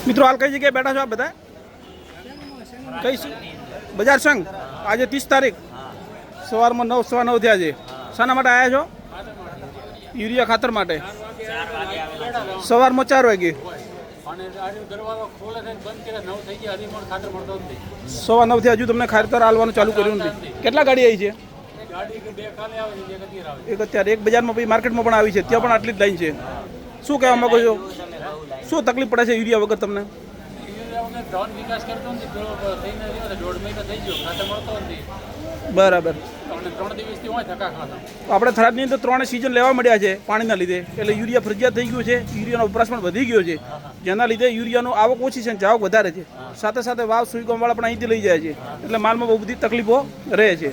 મિત્રો હાલ કઈ જગ્યાએ બેઠા છો આપ બધા? કઈ બજાર સંઘ? આજે 30 તારીખ સવારમાં 9:15 થયા છે. શાના માટે આવ્યા છો? યુરિયા ખાતર માટે. સવારમાં 4 વાગે. 9:15 થી હજુ તમને ખાતર હાલવાનું ચાલુ કર્યું નથી. કેટલા ગાડી આવી છે? એક અત્યારે એક બજારમાં પછી માર્કેટમાં પણ આવી છે, ત્યાં પણ આટલી જ લાઈન છે. શું કહેવા માંગો છો? શું તકલીફ પડે છે યુરિયા વગર તમને? બરાબર. આપણે થરાદની અંદર 3 સિઝન લેવા મળ્યા છે પાણીના લીધે, એટલે યુરિયા ફરજિયાત થઈ ગયું છે. યુરિયાનો વપરાશ પણ વધી ગયો છે, જેના લીધે યુરિયાનો આવક ઓછી છે અને જાવક વધારે છે. સાથે સાથે વાવ સુઈગામવાળા પણ અહીંથી લઈ જાય છે, એટલે માલમાં બહુ બધી તકલીફો રહે છે.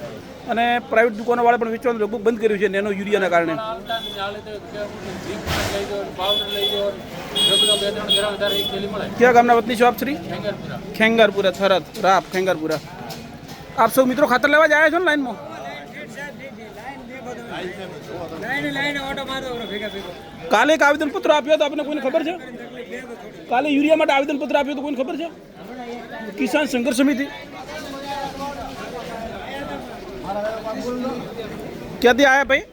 અને પ્રાઇવેટ દુકાનોવાળા પણ વેચવાનું લગભગ બંધ કર્યું છે નેનો યુરિયાના કારણે. ક્યાં ગામના વતની છો આપ શ્રી? ખેંગારપુરા, થરાદ, રાપ, ખેંગારપુરા. આપ સૌ મિત્રો ખાતર લેવા જ આવ્યા છો ને લાઈનમાં? કાલે એક આવેદનપત્ર આપ્યો હતો, આપને કોઈને ખબર છે? કાલે યુરિયા માટે આવેદનપત્ર આપ્યું તો કોઈને ખબર છે? કિસાન સંઘર્ષ સમિતિ ક્યાંથી આવ્યા ભાઈ?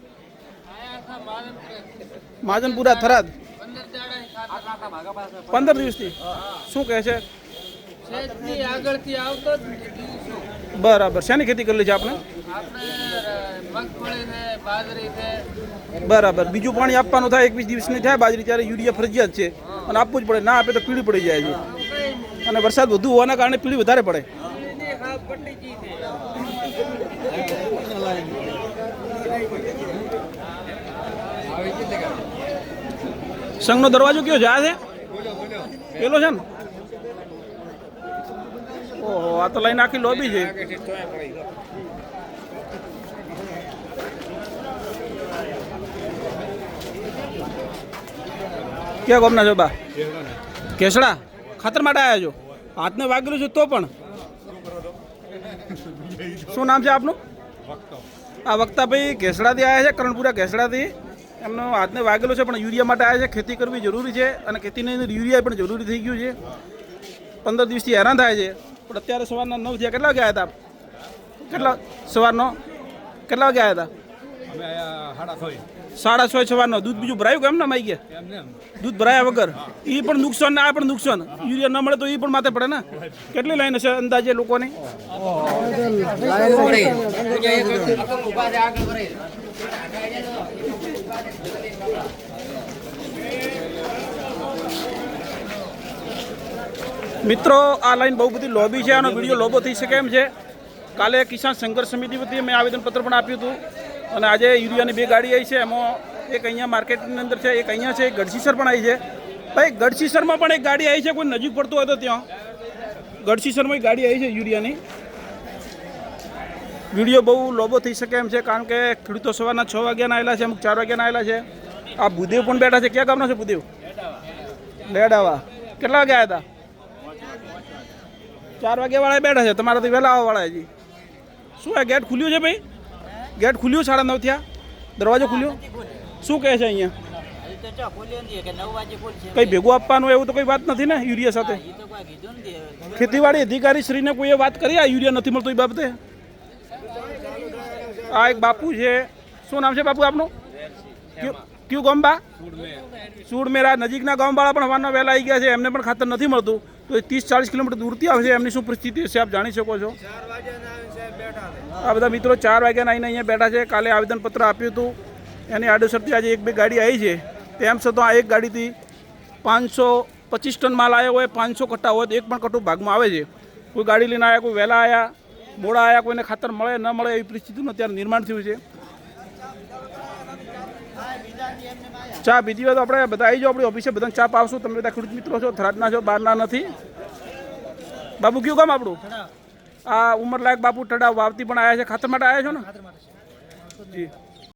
માજનપુરા, થરાદ. 15 દિવસથી. શું કહે છે? બરાબર. શેની ખેતી કરેલી છે આપણે? બરાબર. બીજું પાણી આપવાનું થાય 21 દિવસની થાય બાજરી, ત્યારે યુરિયા ફરજિયાત છે અને આપવું જ પડે. ના આપે તો પીળી પડી જાય છે, અને વરસાદ વધુ હોવાના કારણે પીળી વધારે પડે. સંઘનો દરવાજો કયો જાય છે? પેલો છે ને? ઓહો, આ તો લઈને આખી લોબી છે. ક્યાં ગામના છો બા? કેસડા. ખાતર માટે આવ્યા છો? હાથને વાગેલું છે તો પણ? શું નામ છે આપનું? આ વક્તાભાઈ કેસડાથી આવ્યા છે, કરણપુરા કેસડાથી. એમનો હાથને વાગેલો છે, પણ યુરિયા માટે આવ્યા છે. ખેતી કરવી જરૂરી છે, અને ખેતીની અંદર યુરિયા પણ જરૂરી થઈ ગયું છે. 15 દિવસથી હેરાન થાય છે. પણ અત્યારે સવારના 9 થયા. કેટલા વાગે આવ્યા હતા? કેટલા સવારનો? કેટલા વાગે આવ્યા હતા? 6:30 સવારનો. દૂધ બીજું ભરાયું કેમ ના માઈ ગયા? દૂધ ભરાયા વગર એ પણ નુકસાન ને આ પણ નુકસાન. યુરિયા ન મળે તો એ પણ માથે પડે ને. કેટલી લાઈન હશે અંદાજે લોકોની? મિત્રો આ લાઈન બહુ બધી લોબી છે, આનો વિડીયો લોબો થઈ શકે એમ છે. કાલે કિસાન સંઘર્ષ સમિતિ વતી મેં આવેદનપત્ર પણ આપ્યું હતું, અને આજે યુરિયાની 2 ગાડી આવી છે. એમાં એક અહીંયા માર્કેટની અંદર છે, એક અહીંયા છે, એક ગઢસીસર પણ આવી છે. ભાઈ ગઢસીસરમાં પણ એક ગાડી આવી છે, કોઈ નજીક પડતું હોય તો ત્યાં ગઢસીસરમાં એક ગાડી આવી છે યુરિયાની. વિડીયો બહુ લોબો થઈ શકે એમ છે, કારણ કે ખેડૂતો સવારના 6 વાગ્યાના આવેલા છે, અમુક 4 વાગ્યાના આવેલા છે. આ ભૂદેવ પણ બેઠા છે. ક્યાં ગામના છે ભૂદેવ? લેડાવા. કેટલા વાગે આવ્યા હતા? 4 વાગ્યાવાળા બેઠા છે, તમારાથી વહેલા આવવાવાળા હજી. શું આ ગેટ ખુલ્યું છે ભાઈ? ગેટ ખુલ્યું? 9:30 થયા, દરવાજો ખુલ્યો. શું કહે છે અહીંયા? કઈ ભેગું આપવાનું એવું તો કોઈ વાત નથી ને યુરિયા સાથે? ખેતીવાડી અધિકારી શ્રીને કોઈએ વાત કરી આ યુરિયા નથી મળતું એ બાબતે? આ એક બાપુ છે. શું નામ છે બાપુ આપનું? કયું ગામ બા? સુડમેરા. નજીકના ગામવાળા પણ હવારના વહેલા આવી ગયા છે, એમને પણ ખાતર નથી મળતું. તો 30-40 કિલોમીટર દૂરથી આવે છે. એમની શું પરિસ્થિતિ હશે આપ જાણી શકો છો. આ બધા મિત્રો 4 વાગ્યાના આવીને અહીંયા બેઠા છે. કાલે આવેદનપત્ર આપ્યું હતું, એની આડોસરથી આજે 1-2 ગાડી આવી છે. તેમ છતાં આ એક ગાડીથી 525 ટન માલ આવ્યો હોય, 500 કટ્ટા હોય તો એક પણ કટ્ટું ભાગમાં આવે છે. કોઈ ગાડી લઈને આવ્યા, કોઈ વહેલા આવ્યા, મોડા આવ્યા, કોઈને ખાતર મળે ન મળે એવી પરિસ્થિતિનું અત્યારે નિર્માણ થયું છે. ચા પીધી હોય તો આપણે બધા આવી જાઓ આપણી ઓફિસે, બધાને ચા પાવશું. તમે બધા ખેડૂત મિત્રો છો, થરાદના છો, બહારના નથી. બાપુ કયું કામ આપણું? આ ઉંમરલાયક બાપુ ટડા વાવતી પણ આવ્યા છે. ખાતર માટે આવ્યા છો ને? જી.